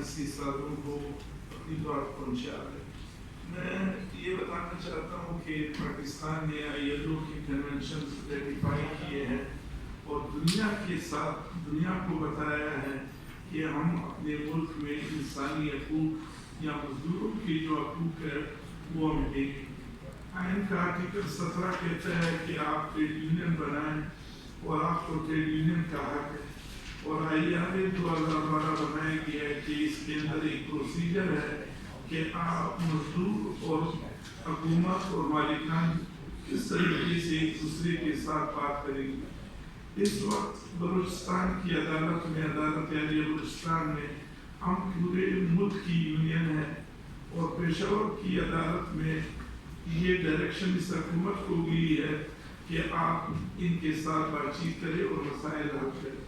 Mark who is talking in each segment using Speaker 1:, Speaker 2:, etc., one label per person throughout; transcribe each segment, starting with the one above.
Speaker 1: سیاسی سازوں کو اپنی بات پہنچا ہے۔ میں یہ بتانا چاہتا ہوں کہ پاکستان نے ILO کی کنونشن ریٹیفائی کیے ہیں اور دنیا کے ساتھ دنیا کو بتایا ہے کہ ہم اپنے ملک میں انسانی حقوق یا مزدوروں کی جو حقوق ہے وہ ہم دیں گے۔ آئین کا آرٹیکل 17 کہتا ہے کہ آپ ٹریڈ یونین بنائیں اور آپ کو ٹریڈ یونین کا حق ہے، اور IRA 2012 بنایا گیا ہے کہ اس کے اندر ایک پروسیجر ہے کہ آپ مزدور اور حکومت اور مالکان کس طریقے سے ایک دوسرے کے ساتھ بات کریں گے۔ اس وقت بلوچستان کی عدالت میں بلوچستان میں ہم پورے ملک کی یونین ہے، اور پشاور کی عدالت میں یہ ڈائریکشن اس حکومت کو گئی ہے کہ آپ ان کے ساتھ بات چیت کریں اور مسائل حل کریں۔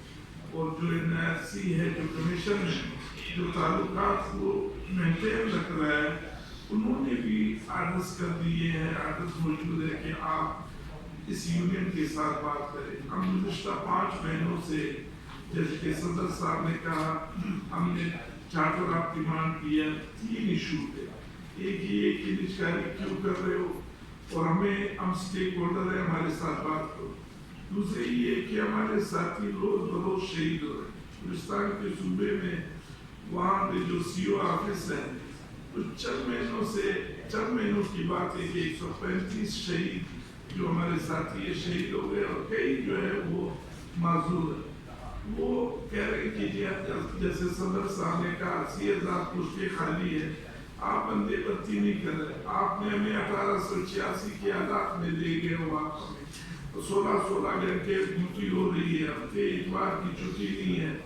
Speaker 1: اور جو NRC ہے، جو کمیشن ہے جو تعلقات کو مینٹین رکھ رہا ہے، انہوں نے بھی آرڈرز کر دیے ہیں، آرڈرز موجود ہے کہ آپ اس یونین کے ساتھ بات کریں۔ ہم گزشتہ 5 مہینوں سے جیسے کہ صدر صاحب نے کہا، ہم نے چارٹر آف ڈیمانڈ کیا 3 ایشو پہ۔ ایک یہ کہ نجکاری کیوں کر رہے ہو، اور ہم سٹیک ہولڈر ہیں، ہمارے ساتھ بات کرو۔ دوسرے یہ کہ ہمارے ساتھی روز بروز شہید ہو رہے ہیں ہندوستان کے صوبے میں، وہاں پہ جو CO آفس ہے، تو چند مہینوں کی بات ہے کہ 135 شہید جو ہمارے ساتھی شہید ہو گئے، اور کئی جو ہے وہ معذور ہے۔ وہ کہہ رہے کہ جیسے صدر صاحب نے کہا 80,000 پوسٹیں خالی ہے، آپ بندے بھرتی نہیں کر رہے، آپ نے ہمیں 1886 کے حالات میں لے گئے ہو، آپ ہمیں 16 گھنٹے ڈیوٹی ہو رہی ہے، ہفتے اتوار کی چھٹی نہیں ہے،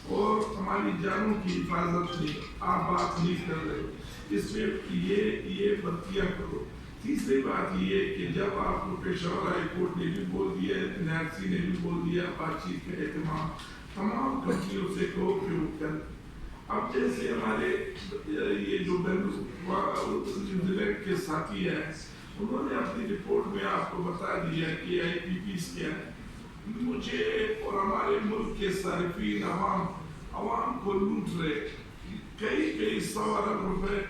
Speaker 1: اور ہماری جانوں کی حفاظت نہیں، آپ بات نہیں کر رہے، اس میں یہ بھرتیاں کرو۔ تیسری بات یہ کہ جب آپ کو پشاور ہائی کورٹ نے بھی بول دیا، NRC نے بھی بول دیا، بات چیت کا اہتمام تمام کمپنیوں سے کہو کہ وہ کر۔ اب جیسے ہمارے یہ جو نیوزی لینڈ کے ساتھی ہیں، انہوں نے اپنی رپورٹ میں آپ کو بتا دیا کہ IPPs کیا ہے۔ مجھے اور ہمارے ملک کے صارفین عوام کو لوٹ رہے، کئی 100 ارب روپے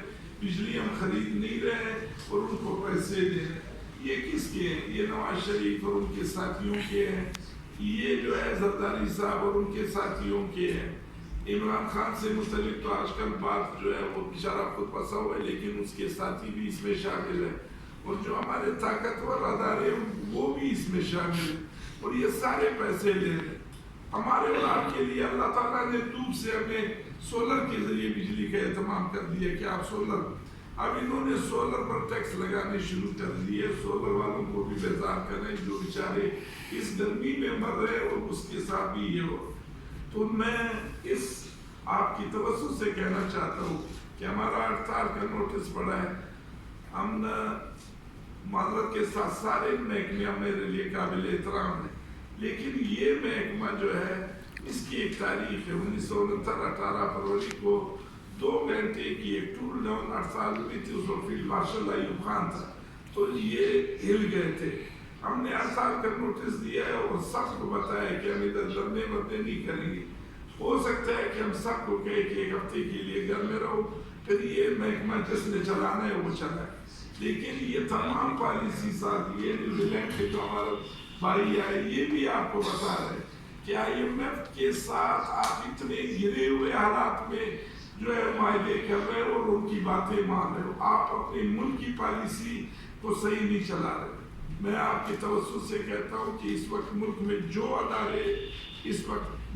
Speaker 1: بجلی ہم خرید نہیں رہے اور ان کو پیسے دے رہے۔ یہ کس کے ہیں؟ یہ نواز شریف اور ان کے ساتھیوں کے ہیں، یہ جو ہے زرداری صاحب اور ان کے ساتھیوں کے ہیں۔ عمران خان سے متعلق تو آج کل بات جو ہے وہ بیچارہ خود پسا ہوا ہے، لیکن اس کے ساتھی بھی اس میں شامل ہیں، اور جو ہمارے طاقتور ادارے ہیں وہ بھی اس میں شامل ہیں، اور یہ سارے پیسے لے رہے ہیں۔ ہمارے اور آپ کے لیے اللہ تعالیٰ نے دھوپ سے ہمیں سولر کے ذریعے بجلی کا اہتمام کر دیا کہ آپ سولر، اب انہوں نے سولر پر ٹیکس لگانے شروع کر دیے۔ سولر والوں کو بھی بیدار کریں جو بیچارے اس گرمی میں مر رہے اور اس کے ساتھ بھی یہ ہو۔ تو میں اس آپ کی توسط سے کہنا چاہتا ہوں کہ ہمارا 48 کا نوٹس پڑا ہے، ہم معذرت کے ساتھ سارے محکمہ میرے لیے قابل احترام ہے، لیکن یہ محکمہ جو ہے اس کی ایک تاریخ ہے 1969 18 فروری کو 2 گھنٹے کی ایک ٹول ڈاؤن ہڑتال ہوئی تھی، اس وقت فیلڈ مارشل ایوب خان تھا، تو یہ ہل گئے تھے۔ ہم نے 48 کا نوٹس دیا ہے اور سب کو بتایا کہ ہم ادھر دھرنے ورنے نہیں کریں گے۔ ہو سکتا ہے کہ ہم سب کو کہے کہ 1 ہفتے کے لیے گھر میں رہو، پھر یہ محکمہ جس نے چلانا ہے وہ چلائے، لیکن یہ تمام پالیسی ساتھ یہ نیوزی لینڈ کے جو ہمارا بھائی آئے یہ بھی آپ کو بتا رہے کہ IMF کے ساتھ آپ اتنے گرے ہوئے حالات میں جو ہے معاہدے کر رہے ہو اور ان کی باتیں مان رہے ہو، آپ اپنے ملک کی پالیسی کو صحیح نہیں چلا رہے۔ میں آپ کی توسط سے کہتا ہوں کہ اس وقت ملک میں جو ادارے اس وقت